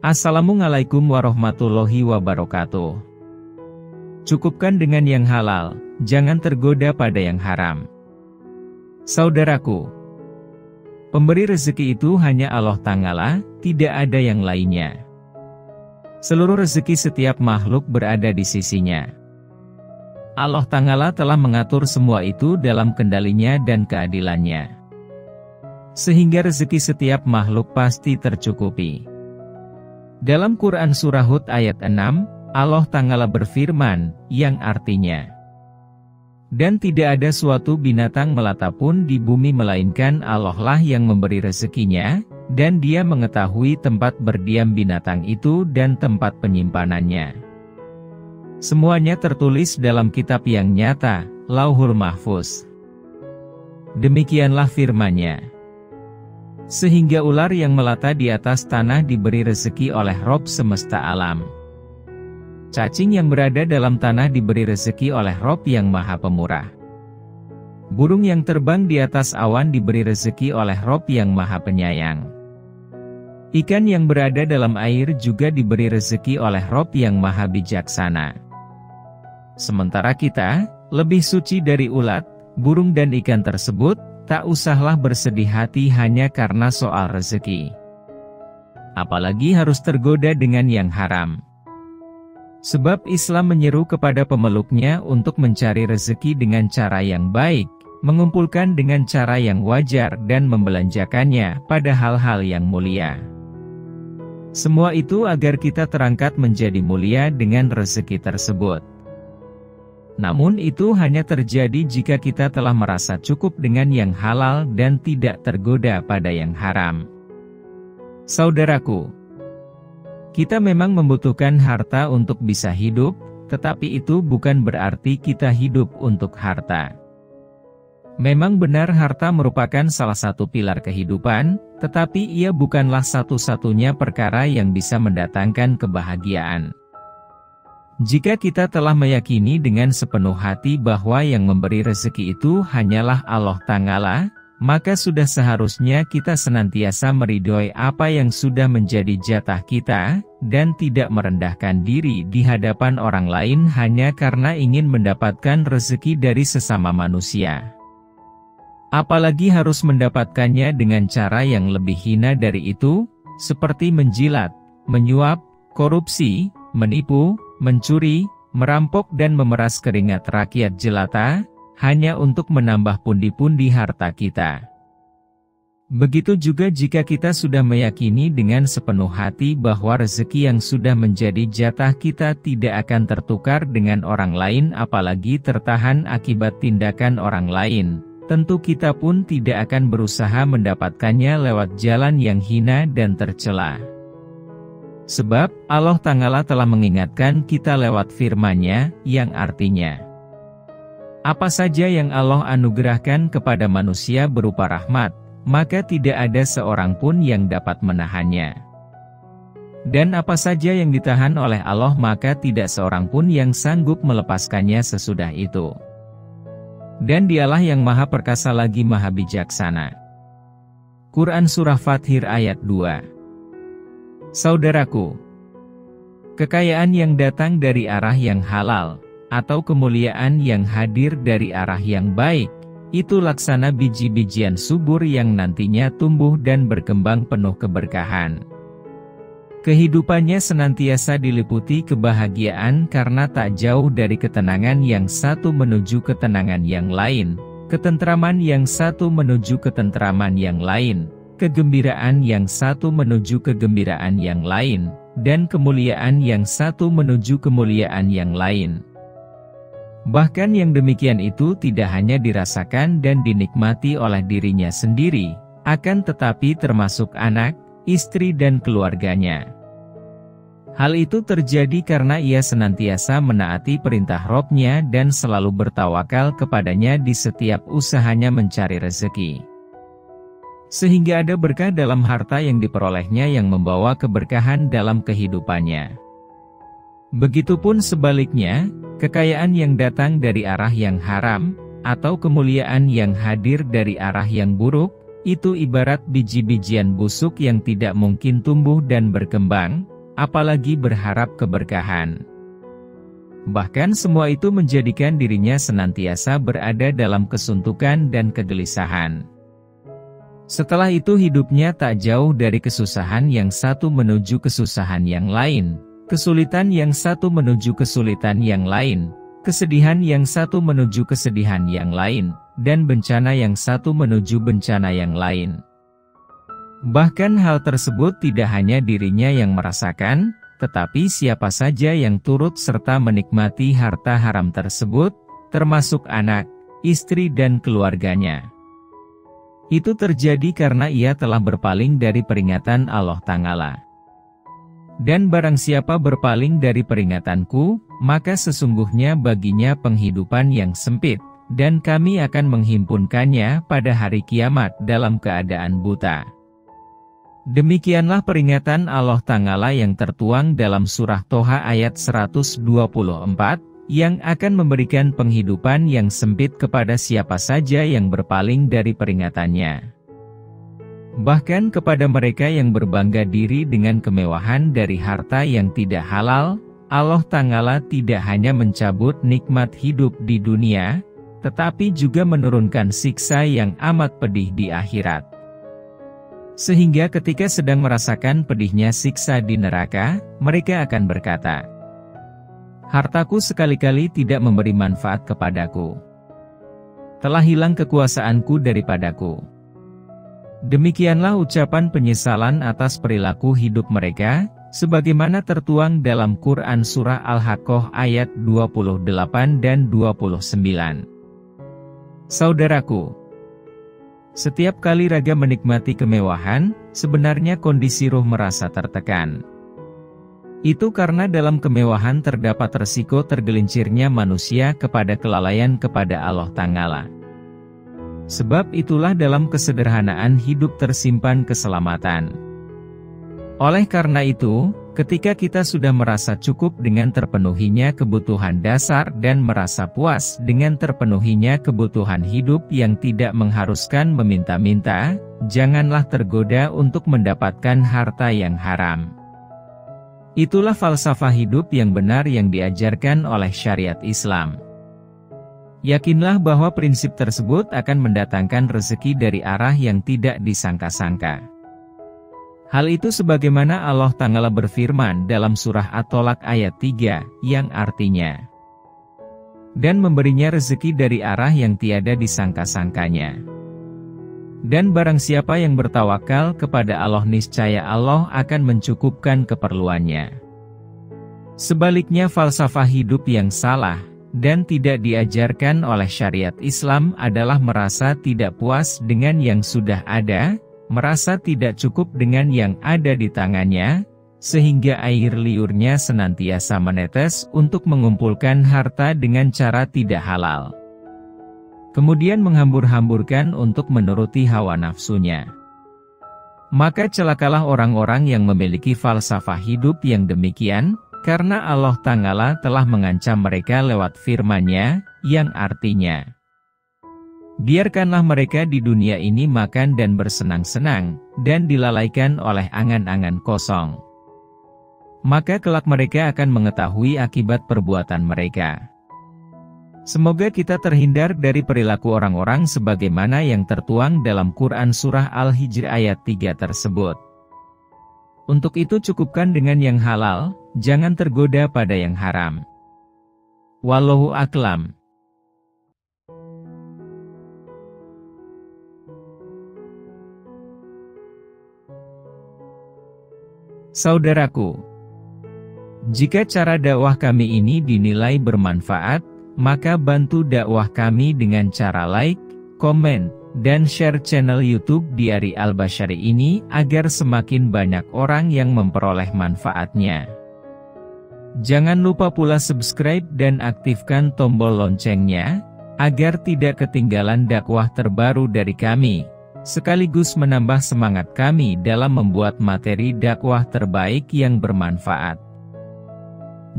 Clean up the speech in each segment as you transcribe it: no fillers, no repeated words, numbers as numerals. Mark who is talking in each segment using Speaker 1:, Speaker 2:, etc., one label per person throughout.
Speaker 1: Assalamualaikum warahmatullahi wabarakatuh. Cukupkan dengan yang halal, jangan tergoda pada yang haram. Saudaraku, pemberi rezeki itu hanya Allah Ta'ala, tidak ada yang lainnya. Seluruh rezeki setiap makhluk berada di sisinya. Allah Ta'ala telah mengatur semua itu dalam kendalinya dan keadilannya. Sehingga rezeki setiap makhluk pasti tercukupi. Dalam Quran Surah Hud ayat 6, Allah Ta'ala berfirman, yang artinya, dan tidak ada suatu binatang melata pun di bumi melainkan Allah lah yang memberi rezekinya, dan Dia mengetahui tempat berdiam binatang itu dan tempat penyimpanannya. Semuanya tertulis dalam kitab yang nyata, Lauhul Mahfuz. Demikianlah firman-Nya. Sehingga ular yang melata di atas tanah diberi rezeki oleh Rob semesta alam. Cacing yang berada dalam tanah diberi rezeki oleh Rob yang Maha Pemurah. Burung yang terbang di atas awan diberi rezeki oleh Rob yang Maha Penyayang. Ikan yang berada dalam air juga diberi rezeki oleh Rob yang Maha Bijaksana. Sementara kita, lebih suci dari ulat, burung dan ikan tersebut, tak usahlah bersedih hati hanya karena soal rezeki. Apalagi harus tergoda dengan yang haram. Sebab Islam menyeru kepada pemeluknya untuk mencari rezeki dengan cara yang baik, mengumpulkan dengan cara yang wajar dan membelanjakannya pada hal-hal yang mulia. Semua itu agar kita terangkat menjadi mulia dengan rezeki tersebut. Namun itu hanya terjadi jika kita telah merasa cukup dengan yang halal dan tidak tergoda pada yang haram. Saudaraku, kita memang membutuhkan harta untuk bisa hidup, tetapi itu bukan berarti kita hidup untuk harta. Memang benar harta merupakan salah satu pilar kehidupan, tetapi ia bukanlah satu-satunya perkara yang bisa mendatangkan kebahagiaan. Jika kita telah meyakini dengan sepenuh hati bahwa yang memberi rezeki itu hanyalah Allah Ta'ala, maka sudah seharusnya kita senantiasa meridhoi apa yang sudah menjadi jatah kita, dan tidak merendahkan diri di hadapan orang lain hanya karena ingin mendapatkan rezeki dari sesama manusia. Apalagi harus mendapatkannya dengan cara yang lebih hina dari itu, seperti menjilat, menyuap, korupsi, menipu, mencuri, merampok dan memeras keringat rakyat jelata, hanya untuk menambah pundi-pundi harta kita. Begitu juga jika kita sudah meyakini dengan sepenuh hati bahwa rezeki yang sudah menjadi jatah kita tidak akan tertukar dengan orang lain apalagi tertahan akibat tindakan orang lain, tentu kita pun tidak akan berusaha mendapatkannya lewat jalan yang hina dan tercela. Sebab, Allah Ta'ala telah mengingatkan kita lewat firman-Nya, yang artinya, apa saja yang Allah anugerahkan kepada manusia berupa rahmat, maka tidak ada seorang pun yang dapat menahannya. Dan apa saja yang ditahan oleh Allah maka tidak seorang pun yang sanggup melepaskannya sesudah itu. Dan Dialah yang Maha Perkasa lagi Maha Bijaksana. Quran Surah Fathir ayat 2. Saudaraku, kekayaan yang datang dari arah yang halal, atau kemuliaan yang hadir dari arah yang baik, itu laksana biji-bijian subur yang nantinya tumbuh dan berkembang penuh keberkahan. Kehidupannya senantiasa diliputi kebahagiaan karena tak jauh dari ketenangan yang satu menuju ketenangan yang lain, ketentraman yang satu menuju ketentraman yang lain, kegembiraan yang satu menuju kegembiraan yang lain, dan kemuliaan yang satu menuju kemuliaan yang lain. Bahkan yang demikian itu tidak hanya dirasakan dan dinikmati oleh dirinya sendiri, akan tetapi termasuk anak, istri dan keluarganya. Hal itu terjadi karena ia senantiasa menaati perintah Rabb-Nya dan selalu bertawakal kepadanya di setiap usahanya mencari rezeki. Sehingga ada berkah dalam harta yang diperolehnya yang membawa keberkahan dalam kehidupannya. Begitupun sebaliknya, kekayaan yang datang dari arah yang haram, atau kemuliaan yang hadir dari arah yang buruk, itu ibarat biji-bijian busuk yang tidak mungkin tumbuh dan berkembang, apalagi berharap keberkahan. Bahkan semua itu menjadikan dirinya senantiasa berada dalam kesuntukan dan kegelisahan. Setelah itu hidupnya tak jauh dari kesusahan yang satu menuju kesusahan yang lain, kesulitan yang satu menuju kesulitan yang lain, kesedihan yang satu menuju kesedihan yang lain, dan bencana yang satu menuju bencana yang lain. Bahkan hal tersebut tidak hanya dirinya yang merasakan, tetapi siapa saja yang turut serta menikmati harta haram tersebut, termasuk anak, istri dan keluarganya. Itu terjadi karena ia telah berpaling dari peringatan Allah Ta'ala. Dan barang siapa berpaling dari peringatanku, maka sesungguhnya baginya penghidupan yang sempit, dan kami akan menghimpunkannya pada hari kiamat dalam keadaan buta. Demikianlah peringatan Allah Ta'ala yang tertuang dalam surah Toha ayat 124, yang akan memberikan penghidupan yang sempit kepada siapa saja yang berpaling dari peringatannya. Bahkan kepada mereka yang berbangga diri dengan kemewahan dari harta yang tidak halal, Allah Ta'ala tidak hanya mencabut nikmat hidup di dunia, tetapi juga menurunkan siksa yang amat pedih di akhirat. Sehingga ketika sedang merasakan pedihnya siksa di neraka, mereka akan berkata, "Hartaku sekali-kali tidak memberi manfaat kepadaku. Telah hilang kekuasaanku daripadaku." Demikianlah ucapan penyesalan atas perilaku hidup mereka, sebagaimana tertuang dalam Quran Surah Al-Haqqah ayat 28 dan 29. Saudaraku, setiap kali raga menikmati kemewahan, sebenarnya kondisi ruh merasa tertekan. Itu karena dalam kemewahan terdapat resiko tergelincirnya manusia kepada kelalaian kepada Allah Ta'ala. Sebab itulah dalam kesederhanaan hidup tersimpan keselamatan. Oleh karena itu, ketika kita sudah merasa cukup dengan terpenuhinya kebutuhan dasar dan merasa puas dengan terpenuhinya kebutuhan hidup yang tidak mengharuskan meminta-minta, janganlah tergoda untuk mendapatkan harta yang haram. Itulah falsafah hidup yang benar yang diajarkan oleh syariat Islam. Yakinlah bahwa prinsip tersebut akan mendatangkan rezeki dari arah yang tidak disangka-sangka. Hal itu sebagaimana Allah Ta'ala berfirman dalam surah At-Tolak ayat 3, yang artinya, "Dan memberinya rezeki dari arah yang tiada disangka-sangkanya. Dan barang siapa yang bertawakal kepada Allah niscaya Allah akan mencukupkan keperluannya." Sebaliknya falsafah hidup yang salah, dan tidak diajarkan oleh syariat Islam adalah merasa tidak puas dengan yang sudah ada, merasa tidak cukup dengan yang ada di tangannya, sehingga air liurnya senantiasa menetes untuk mengumpulkan harta dengan cara tidak halal. Kemudian menghambur-hamburkan untuk menuruti hawa nafsunya. Maka celakalah orang-orang yang memiliki falsafah hidup yang demikian, karena Allah Ta'ala telah mengancam mereka lewat firman-Nya, yang artinya, "Biarkanlah mereka di dunia ini makan dan bersenang-senang, dan dilalaikan oleh angan-angan kosong. Maka kelak mereka akan mengetahui akibat perbuatan mereka." Semoga kita terhindar dari perilaku orang-orang sebagaimana yang tertuang dalam Quran Surah Al-Hijr ayat 3 tersebut. Untuk itu cukupkan dengan yang halal, jangan tergoda pada yang haram. Wallahu a'lam. Saudaraku, jika cara dakwah kami ini dinilai bermanfaat, maka bantu dakwah kami dengan cara like, komen, dan share channel YouTube Diari Al-Basyari ini agar semakin banyak orang yang memperoleh manfaatnya. Jangan lupa pula subscribe dan aktifkan tombol loncengnya, agar tidak ketinggalan dakwah terbaru dari kami, sekaligus menambah semangat kami dalam membuat materi dakwah terbaik yang bermanfaat.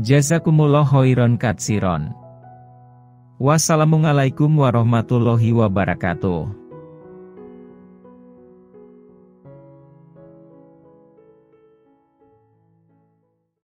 Speaker 1: Jazakumullah khairan katsiron. Wassalamualaikum warahmatullahi wabarakatuh.